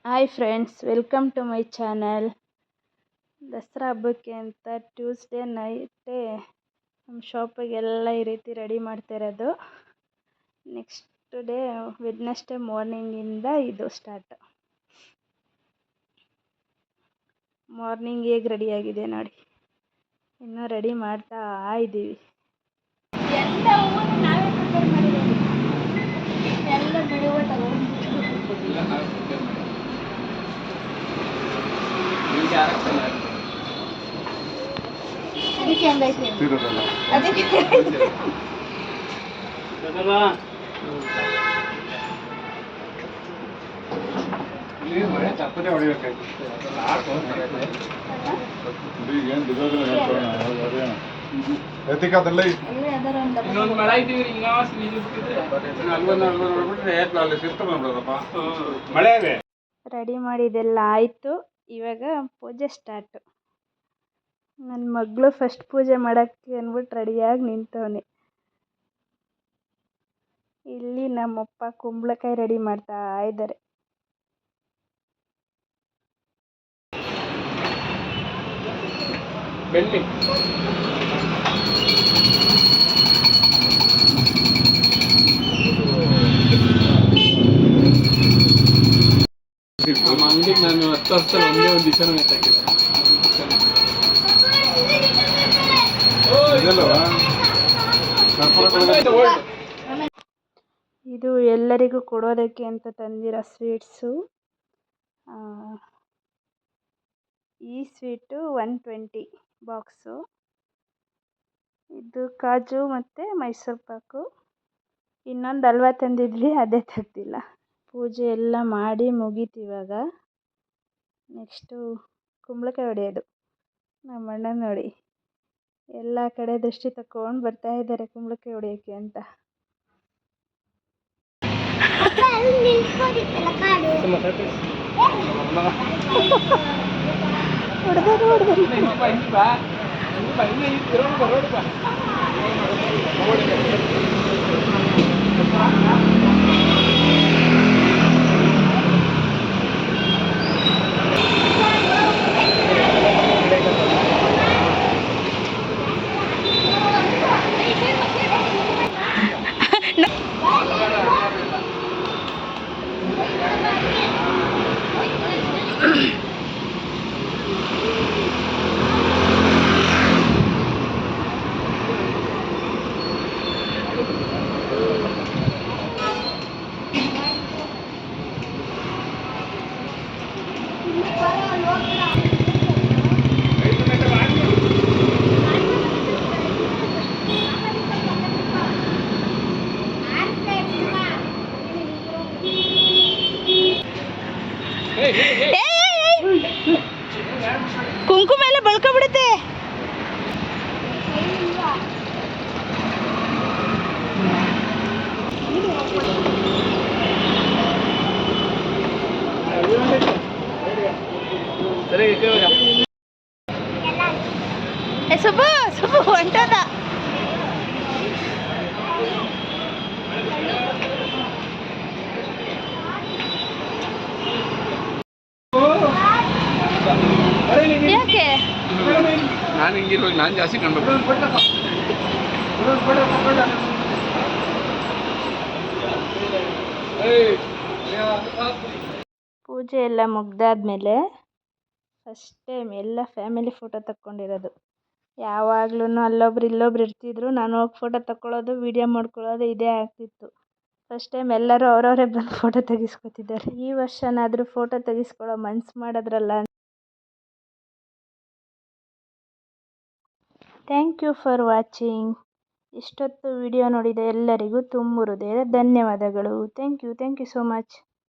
Hi friends, welcome to my channel. Dasara ಹಬ್ಬಕ್ಕೆ ಅಂತ Tuesday ನೈಟೇ ನಮ್ಮ ಶಾಪಿಗೆಲ್ಲ ಈ ರೀತಿ ರೆಡಿ ಮಾಡ್ತಾ ಇರೋದು. ನೆಕ್ಸ್ಟ್ ಡೇ ವೆಡ್ನೆಸ್ಡೇ ಮಾರ್ನಿಂಗಿಂದ ಇದು ಸ್ಟಾರ್ಟ್. ಮಾರ್ನಿಂಗ್ ಹೇಗೆ ರೆಡಿಯಾಗಿದೆ ನೋಡಿ, ಇನ್ನೂ ರೆಡಿ ಮಾಡ್ತಾ ಇದ್ದೀವಿ. ಎಲ್ಲ ಹೂವನ್ನು ನಾವೇ ಪ್ರಿಪೇರ್ ಮಾಡಿದ್ದೀವಿ. ಎಲ್ಲ ಬಿಡುವ ಅದಕ್ಕೆ ಹಂಗೈತೆ ಅದಕ್ಕೆ ಮಳೆ ಚಪ್ಪದೆ ಹೊಡಿಬೇಕಾಯ್ತು. ರೆಡಿ ಮಾಡಿದೆಲ್ಲ ಆಯಿತು. ಇವಾಗ ಪೂಜೆ ಸ್ಟಾರ್ಟು. ನನ್ನ ಮಗಳು ಫಸ್ಟ್ ಪೂಜೆ ಮಾಡೋಕ್ಕೆ ಅಂದ್ಬಿಟ್ಟು ರೆಡಿಯಾಗಿ ನಿಂತವನೆ. ಇಲ್ಲಿ ನಮ್ಮಪ್ಪ ಕುಂಬಳಕಾಯಿ ರೆಡಿ ಮಾಡ್ತಾ ಇದ್ದಾರೆ. ನಮ್ಮ ಅಂಗಡಿಗೆ ನಾನು 10 ವರ್ಷದಲ್ಲಿ ಒಂದೇ ಒಂದು ದಿವಸ ಇದು ಎಲ್ಲರಿಗೂ ಕೊಡೋದಕ್ಕೆ ಅಂತ ತಂದಿರೋ ಸ್ವೀಟ್ಸು. ಈ ಸ್ವೀಟು 120 ಬಾಕ್ಸು. ಇದು ಕಾಜು ಮತ್ತು ಮೈಸೂರು ಪಾಕು. ಇನ್ನೊಂದು ಹಲ್ವಾ ತಂದಿದ್ವಿ, ಅದೇ ತೆಗ್ದಿಲ್ಲ. ಪೂಜೆ ಎಲ್ಲ ಮಾಡಿ ಮುಗೀತು. ಇವಾಗ ನೆಕ್ಸ್ಟು ಕುಂಬಳಕಾಯಿ ಹೊಡೆಯೋದು. ನಮ್ಮ ಅಣ್ಣ ನೋಡಿ ಎಲ್ಲ ಕಡೆ ದೃಷ್ಟಿ ತಗೊಂಡು ಬರ್ತಾ ಇದ್ದಾರೆ ಕುಂಬಳಕಾಯಿ ಹೊಡೆಯೋಕ್ಕೆ ಅಂತ. ಕುಂಕುಮ ಎಲ್ಲ ಬಳ್ಕೊಬಿಡುತ್ತೆ. ಸುಬ್ಬು ಸುಬ್ಬು ಹೊಂಟದ. ಯಾಕೆ ನಾನು ಹಿಂಗಿರುವಾಗ ನಾನು ಜಾಸ್ತಿ ಕಾಣ್ಬೇಕು. ಪೂಜೆ ಎಲ್ಲ ಮುಗ್ದಾದ್ಮೇಲೆ ಫಸ್ಟ್ ಟೈಮ್ ಎಲ್ಲ ಫ್ಯಾಮಿಲಿ ಫೋಟೋ ತಕ್ಕೊಂಡಿರೋದು. ಯಾವಾಗ್ಲೂ ಅಲ್ಲೊಬ್ರು ಇಲ್ಲೊಬ್ರು ಇರ್ತಿದ್ರು, ನಾನು ಹೋಗಿ ಫೋಟೋ ತಕ್ಕೊಳ್ಳೋದು, ವೀಡಿಯೋ ಮಾಡ್ಕೊಳ್ಳೋದು ಇದೇ ಆಗ್ತಿತ್ತು. ಫಸ್ಟ್ ಟೈಮ್ ಎಲ್ಲರೂ ಅವರವರೇ ಬಂದು ಫೋಟೋ ತೆಗಿಸ್ಕೊತಿದ್ದಾರೆ. ಈ ವರ್ಷನಾದರೂ ಫೋಟೋ ತೆಗಿಸ್ಕೊಳ್ಳೋ ಮನ್ಸು ಮಾಡಿದ್ರಲ್ಲ. Thank you for watching. ಇಷ್ಟೊತ್ತು ವಿಡಿಯೋ ನೋಡಿದ ಎಲ್ಲರಿಗೂ ತುಂಬ ಹೃದಯದ ಧನ್ಯವಾದಗಳು. Thank you so much.